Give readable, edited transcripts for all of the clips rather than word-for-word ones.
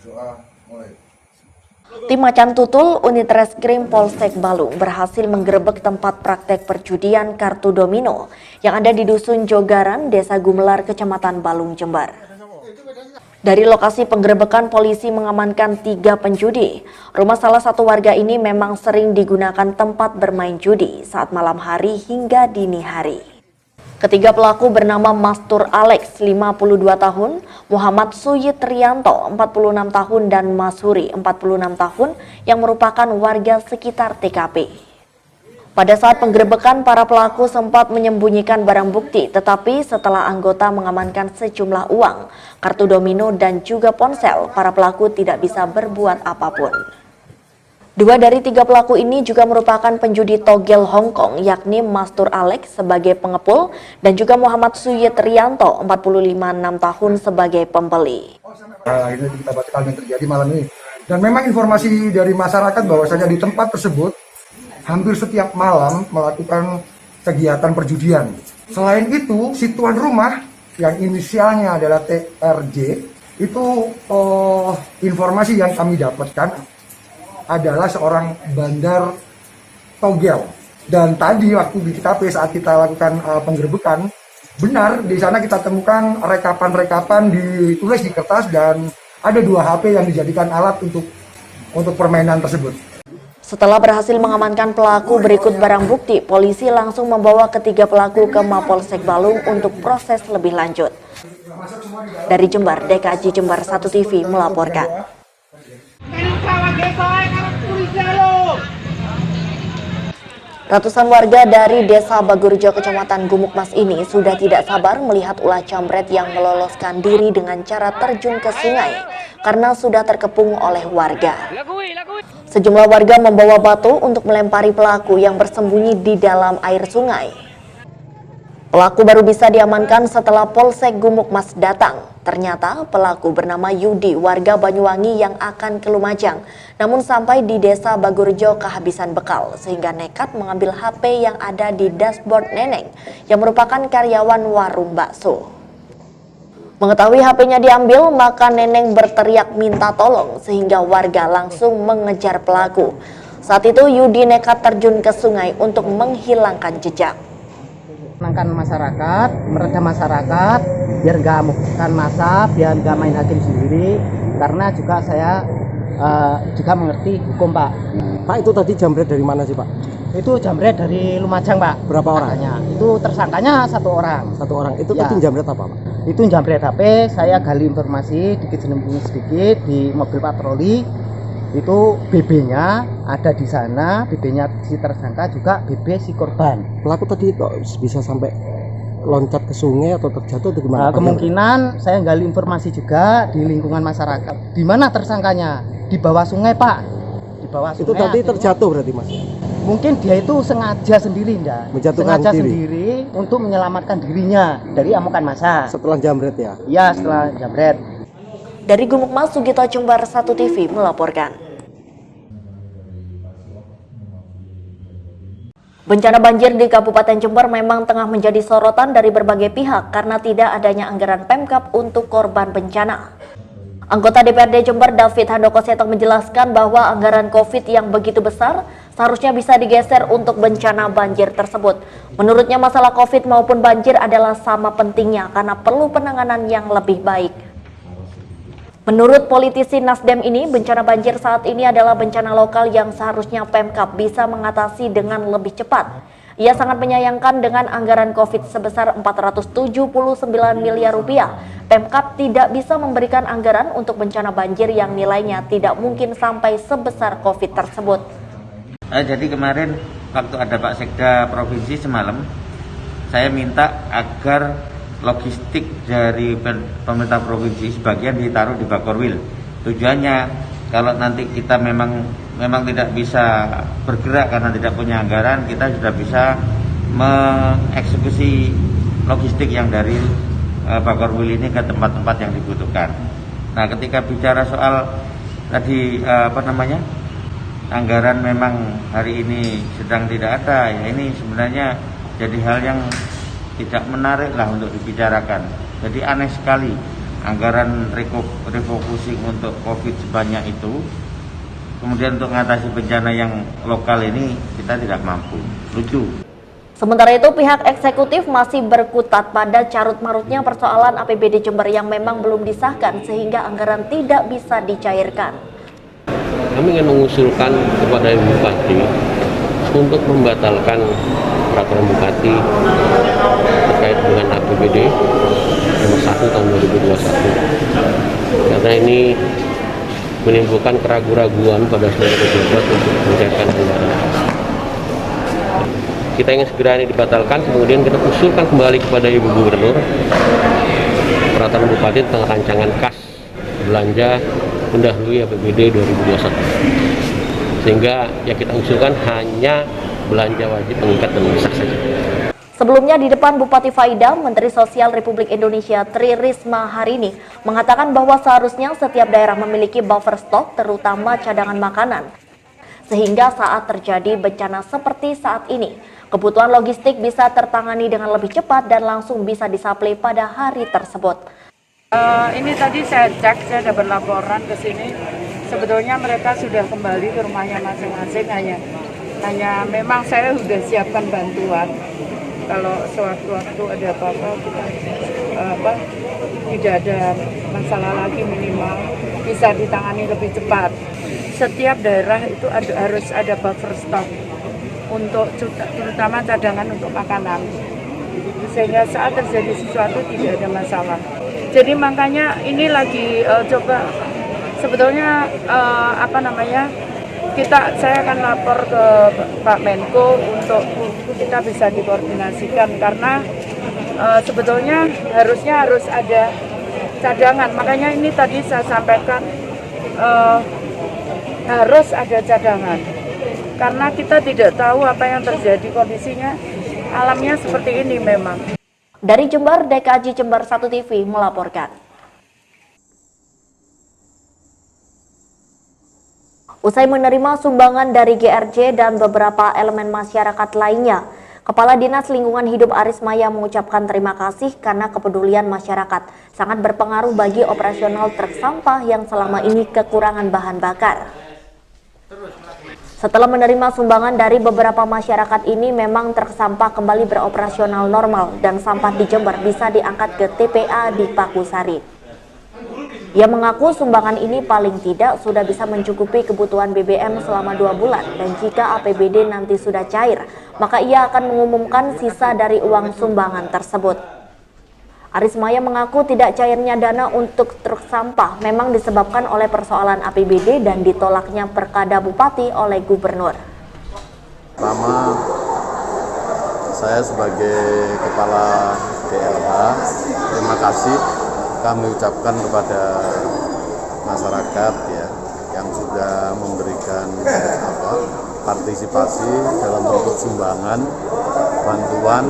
Doa mulai. Tim Macan Tutul Unit Reskrim Polsek Balung berhasil menggerebek tempat praktek perjudian kartu domino yang ada di Dusun Jogaran, Desa Gumelar, Kecamatan Balung, Jember. Dari lokasi penggerebekan, polisi mengamankan 3 penjudi. Rumah salah satu warga ini memang sering digunakan tempat bermain judi saat malam hari hingga dini hari. Ketiga pelaku bernama Mastur Alex, 52 tahun, Muhammad Suyit Rianto, 46 tahun, dan Masuri, 46 tahun, yang merupakan warga sekitar TKP. Pada saat penggerebekan, para pelaku sempat menyembunyikan barang bukti, tetapi setelah anggota mengamankan sejumlah uang, kartu domino, dan juga ponsel, para pelaku tidak bisa berbuat apapun. 2 dari 3 pelaku ini juga merupakan penjudi togel Hong Kong, yakni Mastur Alex sebagai pengepul dan juga Muhammad Suyit Rianto, 45 tahun, sebagai pembeli. Akhirnya kita baca yang terjadi malam ini. Dan memang informasi dari masyarakat bahwasanya di tempat tersebut hampir setiap malam melakukan kegiatan perjudian. Selain itu, si tuan rumah yang inisialnya adalah TRJ itu informasi yang kami dapatkan adalah seorang bandar togel. Dan tadi waktu di TKP saat kita lakukan penggerebekan, benar di sana kita temukan rekapan-rekapan ditulis di kertas dan ada 2 HP yang dijadikan alat untuk permainan tersebut. Setelah berhasil mengamankan pelaku berikut barang bukti, polisi langsung membawa ketiga pelaku ke Mapolsek Balung untuk proses lebih lanjut. Dari Jember, DKJ Jember 1 TV melaporkan. Ratusan warga dari Desa Bagurjo, Kecamatan Gumukmas ini sudah tidak sabar melihat ulah jambret yang meloloskan diri dengan cara terjun ke sungai karena sudah terkepung oleh warga. Sejumlah warga membawa batu untuk melempari pelaku yang bersembunyi di dalam air sungai. Pelaku baru bisa diamankan setelah Polsek Gumukmas datang. Ternyata pelaku bernama Yudi, warga Banyuwangi yang akan ke Lumajang. Namun sampai di Desa Bagurjo kehabisan bekal sehingga nekat mengambil HP yang ada di dashboard Neneng yang merupakan karyawan warung bakso. Mengetahui HP-nya diambil, maka Neneng berteriak minta tolong sehingga warga langsung mengejar pelaku. Saat itu Yudi nekat terjun ke sungai untuk menghilangkan jejak. Menenangkan masyarakat, meredam masyarakat, biar nggak membutuhkan massa, biar nggak main hakim sendiri. Karena juga saya juga mengerti hukum, Pak. Pak, itu tadi jambret dari mana sih, Pak? Itu jambret dari Lumajang, Pak. Berapa orang? Itu tersangkanya 1 orang. 1 orang. Itu Ya. tadi jambret apa, Pak? Itu jambret HP. Saya gali informasi sedikit di mobil patroli. Itu BB-nya ada di sana, BB-nya si tersangka juga BB si korban. Pelaku tadi kok bisa sampai loncat ke sungai atau terjatuh atau gimana? Kemungkinan saya gali informasi juga di lingkungan masyarakat. Di mana tersangkanya? Di bawah sungai, Pak. Di bawah sungai. Itu tadi terjatuh berarti, Mas? Mungkin dia itu sengaja sendiri, Menjatuhkan diri. sendiri untuk menyelamatkan dirinya dari amukan massa. Setelah jambret ya? Iya, setelah jambret. Dari Gumukmas, Sugito Jember 1 TV melaporkan. Bencana banjir di Kabupaten Jember memang tengah menjadi sorotan dari berbagai pihak karena tidak adanya anggaran Pemkab untuk korban bencana. Anggota DPRD Jember David Handoko Setok menjelaskan bahwa anggaran COVID yang begitu besar seharusnya bisa digeser untuk bencana banjir tersebut. Menurutnya masalah COVID maupun banjir adalah sama pentingnya karena perlu penanganan yang lebih baik. Menurut politisi Nasdem ini, bencana banjir saat ini adalah bencana lokal yang seharusnya Pemkab bisa mengatasi dengan lebih cepat. Ia sangat menyayangkan dengan anggaran COVID sebesar 479 miliar rupiah. Pemkab tidak bisa memberikan anggaran untuk bencana banjir yang nilainya tidak mungkin sampai sebesar COVID tersebut. Jadi kemarin waktu ada Pak Sekda Provinsi semalam, saya minta agar logistik dari pemerintah provinsi sebagian ditaruh di Bakorwil. Tujuannya kalau nanti kita memang tidak bisa bergerak karena tidak punya anggaran, kita sudah bisa mengeksekusi logistik yang dari Bakorwil ini ke tempat-tempat yang dibutuhkan. Nah, ketika bicara soal tadi anggaran memang hari ini sedang tidak ada, ya ini sebenarnya jadi hal yang tidak menarik lah untuk dibicarakan. Jadi aneh sekali anggaran refocusing untuk COVID sebanyak itu, kemudian untuk mengatasi bencana yang lokal ini kita tidak mampu. Lucu. Sementara itu, pihak eksekutif masih berkutat pada carut-marutnya persoalan APBD Jember yang memang belum disahkan sehingga anggaran tidak bisa dicairkan. Kami ingin mengusulkan kepada Ibu Bupati untuk membatalkan peraturan Bupati terkait dengan APBD nomor 1 tahun 2021. Karena ini menimbulkan keraguan-raguan pada seluruh pejabat untuk mencairkan anggaran. Kita ingin segera ini dibatalkan, kemudian kita usulkan kembali kepada Ibu Gubernur peraturan Bupati tentang rancangan kas belanja mendahului APBD 2021. Sehingga yang kita usulkan hanya belanja wajib mengikat dan mendesak saja. Sebelumnya di depan Bupati Faida, Menteri Sosial Republik Indonesia Tri Risma hari ini mengatakan bahwa seharusnya setiap daerah memiliki buffer stok terutama cadangan makanan. Sehingga saat terjadi bencana seperti saat ini, kebutuhan logistik bisa tertangani dengan lebih cepat dan langsung bisa disuplai pada hari tersebut. Ini tadi saya cek, saya dapat laporan ke sini. Sebetulnya mereka sudah kembali ke rumahnya masing-masing, hanya memang saya sudah siapkan bantuan. Kalau sewaktu-waktu ada apa-apa, tidak ada masalah lagi, minimal bisa ditangani lebih cepat. Setiap daerah itu harus ada buffer stock untuk terutama cadangan untuk makanan, sehingga saat terjadi sesuatu tidak ada masalah. Jadi makanya ini lagi coba sebetulnya saya akan lapor ke Pak Menko untuk kita bisa dikoordinasikan karena sebetulnya harus ada cadangan. Makanya ini tadi saya sampaikan harus ada cadangan karena kita tidak tahu apa yang terjadi, kondisinya alamnya seperti ini memang. Dari Jember, DKJ Jember 1 TV melaporkan. Usai menerima sumbangan dari GRJ dan beberapa elemen masyarakat lainnya, Kepala Dinas Lingkungan Hidup Aris Maya mengucapkan terima kasih karena kepedulian masyarakat sangat berpengaruh bagi operasional truk sampah yang selama ini kekurangan bahan bakar. Setelah menerima sumbangan dari beberapa masyarakat ini, memang truk sampah kembali beroperasional normal dan sampah di Jember bisa diangkat ke TPA di Pakusari. Ia mengaku sumbangan ini paling tidak sudah bisa mencukupi kebutuhan BBM selama 2 bulan dan jika APBD nanti sudah cair, maka ia akan mengumumkan sisa dari uang sumbangan tersebut. Aris Maya mengaku tidak cairnya dana untuk truk sampah memang disebabkan oleh persoalan APBD dan ditolaknya Perkada Bupati oleh Gubernur. Pertama, saya sebagai Kepala DLH, terima kasih kami ucapkan kepada masyarakat yang sudah memberikan partisipasi dalam bentuk sumbangan, bantuan,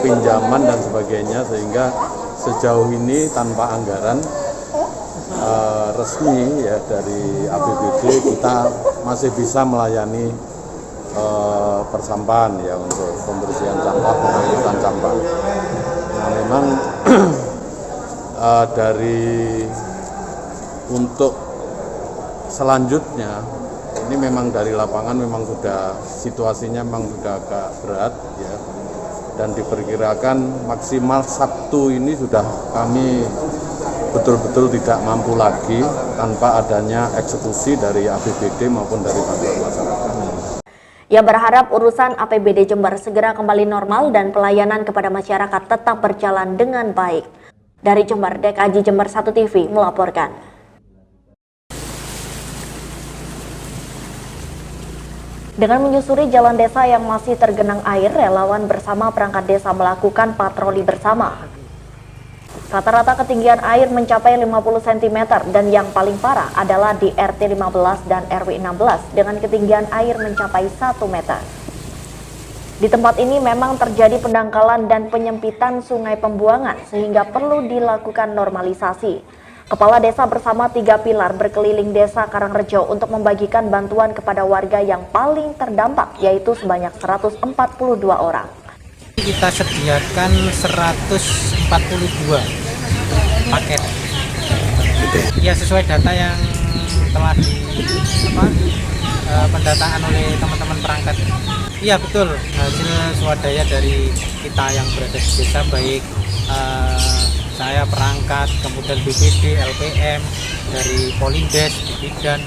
pinjaman dan sebagainya, sehingga sejauh ini tanpa anggaran resmi dari APBD kita masih bisa melayani persampahan untuk pembersihan sampah, pengangkutan sampah. Nah, memang dari untuk selanjutnya ini memang dari lapangan memang sudah situasinya memang sudah agak berat dan diperkirakan maksimal Sabtu ini sudah kami betul-betul tidak mampu lagi tanpa adanya eksekusi dari APBD maupun dari bantuan masyarakat. Ia berharap urusan APBD Jember segera kembali normal dan pelayanan kepada masyarakat tetap berjalan dengan baik. Dari Jember, DKJ Jember 1 TV melaporkan. Dengan menyusuri jalan desa yang masih tergenang air, relawan bersama perangkat desa melakukan patroli bersama. Rata-rata ketinggian air mencapai 50 cm dan yang paling parah adalah di RT 15 dan RW 16 dengan ketinggian air mencapai 1 meter. Di tempat ini memang terjadi pendangkalan dan penyempitan sungai pembuangan sehingga perlu dilakukan normalisasi. Kepala desa bersama 3 pilar berkeliling desa Karangrejo untuk membagikan bantuan kepada warga yang paling terdampak, yaitu sebanyak 142 orang. Kita sediakan 142 paket Ya sesuai data yang telah pendataan oleh teman-teman perangkat. Iya betul, hasil swadaya dari kita yang berada di desa, baik saya perangkat, kemudian BPD, LPM, dari Polindes, Bidan,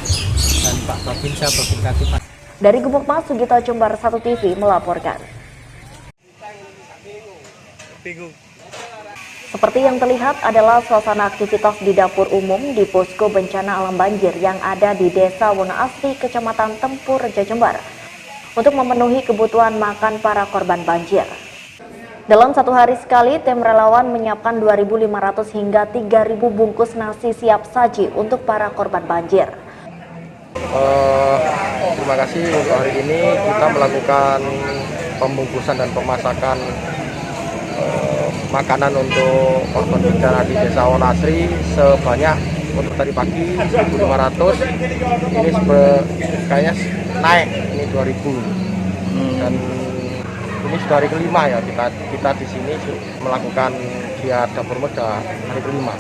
dan Pak Babinsa, Babinkatif. Dari Gubuk Mas, Sugito Jember 1 TV melaporkan. Seperti yang terlihat adalah suasana aktivitas di dapur umum di posko bencana alam banjir yang ada di Desa Wonoasri, Kecamatan Tempur, Reja Jember, untuk memenuhi kebutuhan makan para korban banjir. Dalam satu hari sekali, tim relawan menyiapkan 2.500 hingga 3.000 bungkus nasi siap saji untuk para korban banjir. Terima kasih untuk hari ini kita melakukan pembungkusan dan pemasakan makanan untuk korban bencana di Desa Wonoasri sebanyak untuk tadi pagi 1.500. Ini kayaknya naik ini 2.000 dan ini sudah hari kelima ya kita di sini melakukan giat dapur muda hari kelima.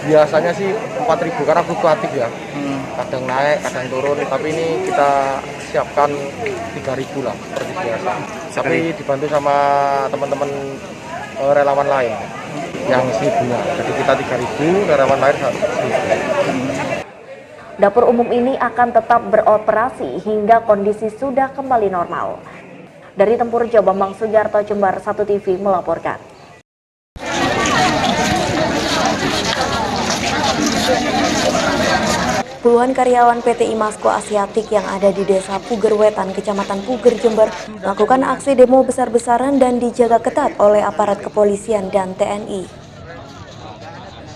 Biasanya sih 4.000 karena fluktuatif ya, kadang naik kadang turun, tapi ini kita siapkan 3.000 lah seperti biasa, tapi dibantu sama teman-teman relawan lain yang 1.000-nya, jadi kita 3.000, relawan lain 1.000. Dapur umum ini akan tetap beroperasi hingga kondisi sudah kembali normal. Dari Tempur Jawa, Bambang Sugiarto, Jember 1 TV melaporkan. Puluhan karyawan PT Imasco Asiatik yang ada di Desa Puger Wetan, Kecamatan Puger, Jember, melakukan aksi demo besar-besaran dan dijaga ketat oleh aparat kepolisian dan TNI.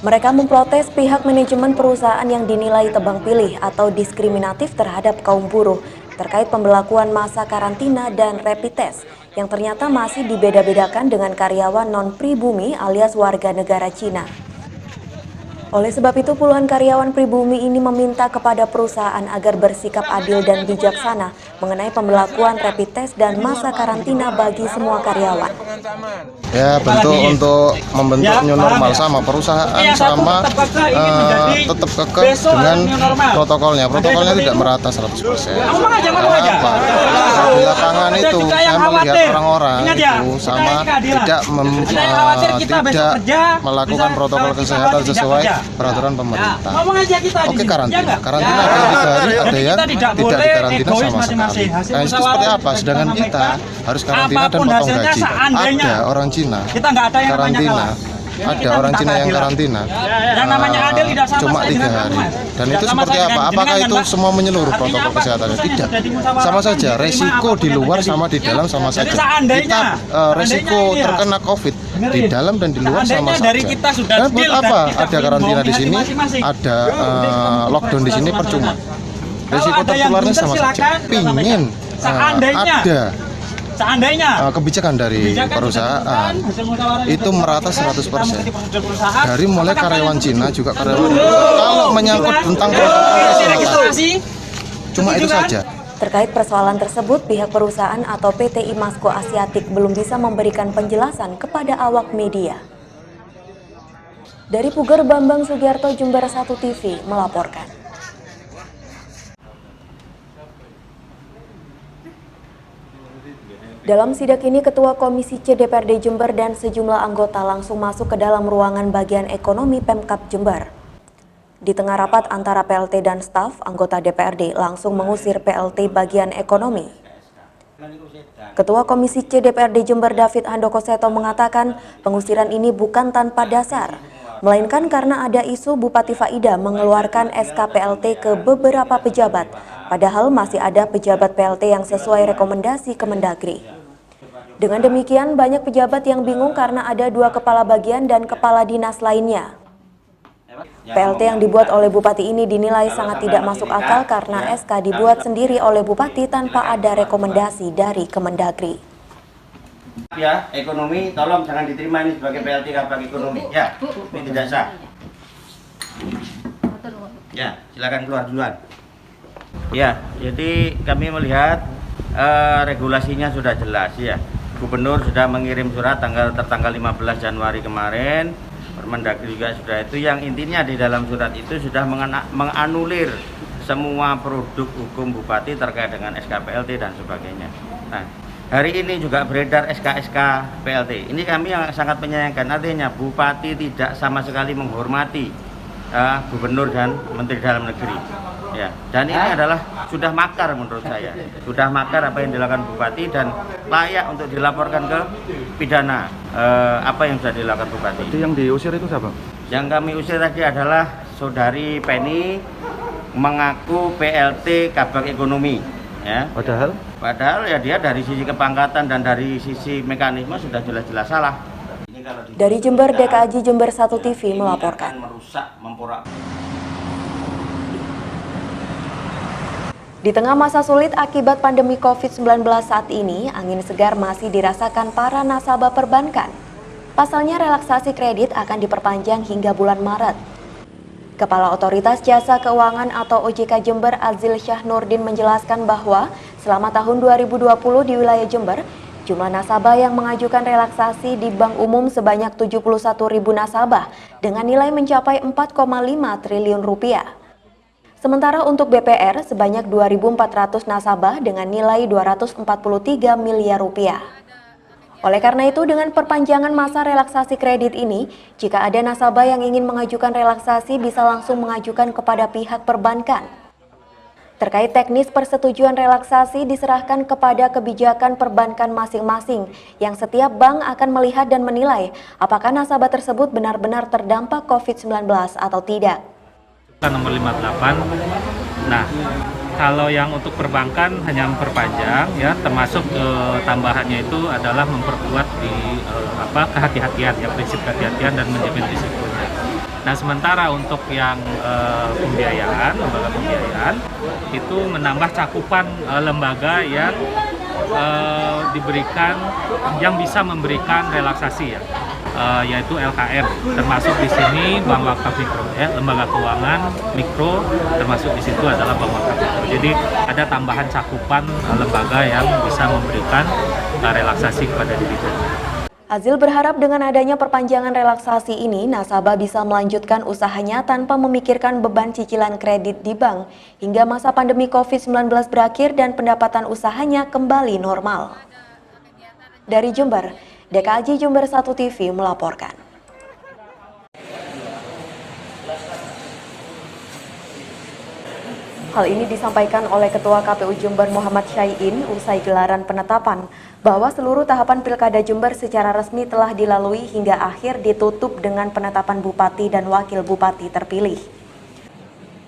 Mereka memprotes pihak manajemen perusahaan yang dinilai tebang pilih atau diskriminatif terhadap kaum buruh terkait pembelakuan masa karantina dan rapid test yang ternyata masih dibeda-bedakan dengan karyawan non-pribumi alias warga negara Cina. Oleh sebab itu, puluhan karyawan pribumi ini meminta kepada perusahaan agar bersikap adil dan bijaksana mengenai pembelakuan rapid test dan masa karantina bagi semua karyawan. Ya, bentuk untuk membentuk new normal sama perusahaan sama tetap kekeh dengan protokolnya. Protokolnya tidak merata 100%. Kenapa? Di lapangan itu saya melihat orang-orang itu sama tidak melakukan protokol kesehatan sesuai peraturan pemerintah. Oke, karantina. Karantina ada yang 3 hari, ada yang tidak dikarantina sama sekali. Nah, itu seperti apa? Sedangkan kita harus karantina dan potong gaji. Ada orang Cina karantina, ada orang Cina yang karantina cuma 3 hari. Dan itu seperti apa? Apakah itu semua menyeluruh protokol kesehatannya? Tidak. Sama saja, resiko di luar sama di dalam sama saja. Kita resiko terkena COVID di dalam dan di luar sama saja. Dan buat apa ada karantina di sini, ada lockdown di sini percuma. Resiko tertularnya sama saja. Pingin ada kebijakan dari perusahaan itu merata 100%. Dari mulai karyawan Cina juga karyawan kalau menyangkut tentang protokol cuma itu saja. Terkait persoalan tersebut, pihak perusahaan atau PT Imasco Asiatik belum bisa memberikan penjelasan kepada awak media. Dari Puger, Bambang Sugiarto, Jember 1 TV melaporkan. Dalam sidak ini, Ketua Komisi C DPRD Jember dan sejumlah anggota langsung masuk ke dalam ruangan bagian ekonomi Pemkab Jember. Di tengah rapat antara PLT dan staf, anggota DPRD langsung mengusir PLT bagian ekonomi. Ketua Komisi C DPRD Jember David Handoko Seto mengatakan pengusiran ini bukan tanpa dasar, melainkan karena ada isu Bupati Faida mengeluarkan SK PLT ke beberapa pejabat, padahal masih ada pejabat PLT yang sesuai rekomendasi Kemendagri. Dengan demikian, banyak pejabat yang bingung karena ada 2 kepala bagian dan kepala dinas lainnya. PLT yang dibuat oleh Bupati ini dinilai sangat tidak masuk akal karena SK dibuat sendiri oleh Bupati tanpa ada rekomendasi dari Kemendagri. Ya, ekonomi tolong jangan diterima ini sebagai PLT Kabag Ekonomi. Ya, ini tidak sah. Ya, silakan keluar duluan. Ya, jadi kami melihat regulasinya sudah jelas ya. Gubernur sudah mengirim surat tertanggal 15 Januari kemarin Mendagri juga sudah itu, yang intinya di dalam surat itu sudah menganulir semua produk hukum bupati terkait dengan SK-PLT dan sebagainya. Nah, hari ini juga beredar SK-SK PLT. Ini kami yang sangat menyayangkan, artinya bupati tidak sama sekali menghormati gubernur dan menteri dalam negeri. Ya, dan ini adalah sudah makar menurut saya. Sudah makar apa yang dilakukan bupati dan layak untuk dilaporkan ke pidana apa yang sudah dilakukan bupati. Jadi yang diusir itu siapa? Yang kami usir tadi adalah Saudari Penny, mengaku PLT Kabag Ekonomi. Ya. Padahal ya dia dari sisi kepangkatan dan dari sisi mekanisme sudah jelas-jelas salah. Dari Jember, DKAJ Jember 1 TV melaporkan. Di tengah masa sulit akibat pandemi COVID-19 saat ini, angin segar masih dirasakan para nasabah perbankan. Pasalnya relaksasi kredit akan diperpanjang hingga bulan Maret. Kepala Otoritas Jasa Keuangan atau OJK Jember Azil Syah Nurdin menjelaskan bahwa selama tahun 2020 di wilayah Jember, jumlah nasabah yang mengajukan relaksasi di Bank Umum sebanyak 71.000 nasabah dengan nilai mencapai 4,5 triliun rupiah. Sementara untuk BPR sebanyak 2.400 nasabah dengan nilai 243 miliar rupiah. Oleh karena itu, dengan perpanjangan masa relaksasi kredit ini, jika ada nasabah yang ingin mengajukan relaksasi bisa langsung mengajukan kepada pihak perbankan. Terkait teknis persetujuan relaksasi diserahkan kepada kebijakan perbankan masing-masing, yang setiap bank akan melihat dan menilai apakah nasabah tersebut benar-benar terdampak COVID-19 atau tidak. Nomor 58. Nah, kalau yang untuk perbankan hanya memperpanjang ya, termasuk tambahannya itu adalah memperkuat di kehati-hatian ya, prinsip kehati-hatian dan menjamin risikonya. Nah, sementara untuk yang pembiayaan, lembaga pembiayaan itu menambah cakupan lembaga yang diberikan, yang bisa memberikan relaksasi ya, yaitu LKM, termasuk di sini bank wakaf mikro ya, lembaga keuangan mikro termasuk di situ adalah bank wakaf mikro. Jadi ada tambahan cakupan lembaga yang bisa memberikan relaksasi kepada debitur. Azil berharap dengan adanya perpanjangan relaksasi ini, nasabah bisa melanjutkan usahanya tanpa memikirkan beban cicilan kredit di bank hingga masa pandemi COVID-19 berakhir dan pendapatan usahanya kembali normal. Dari Jember, DKAJ Jember 1 TV melaporkan. Hal ini disampaikan oleh Ketua KPU Jember Muhammad Syaiin usai gelaran penetapan bahwa seluruh tahapan Pilkada Jember secara resmi telah dilalui hingga akhir ditutup dengan penetapan Bupati dan Wakil Bupati terpilih.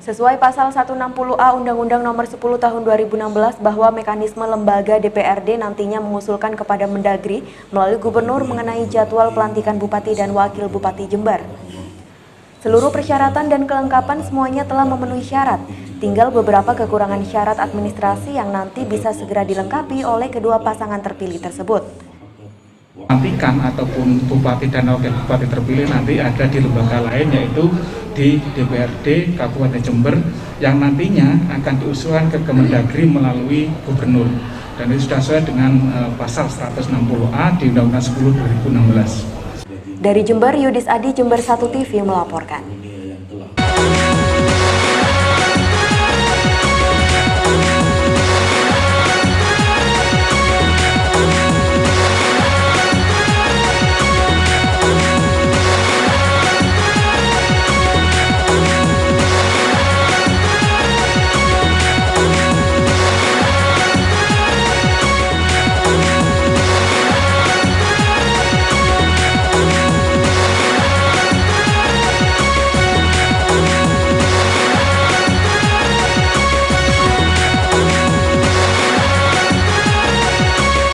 Sesuai pasal 160A Undang-Undang Nomor 10 Tahun 2016 bahwa mekanisme lembaga DPRD nantinya mengusulkan kepada Mendagri melalui Gubernur mengenai jadwal pelantikan Bupati dan Wakil Bupati Jember. Seluruh persyaratan dan kelengkapan semuanya telah memenuhi syarat, tinggal beberapa kekurangan syarat administrasi yang nanti bisa segera dilengkapi oleh kedua pasangan terpilih tersebut. Pelantikan ataupun Bupati dan Wakil Bupati terpilih nanti ada di lembaga lain, yaitu di DPRD Kabupaten Jember yang nantinya akan diusulkan ke Kemendagri melalui Gubernur, dan itu sudah sesuai dengan pasal 160A di Undang-Undang 10 2016. Dari Jember, Yudis Adi, Jember 1 TV melaporkan.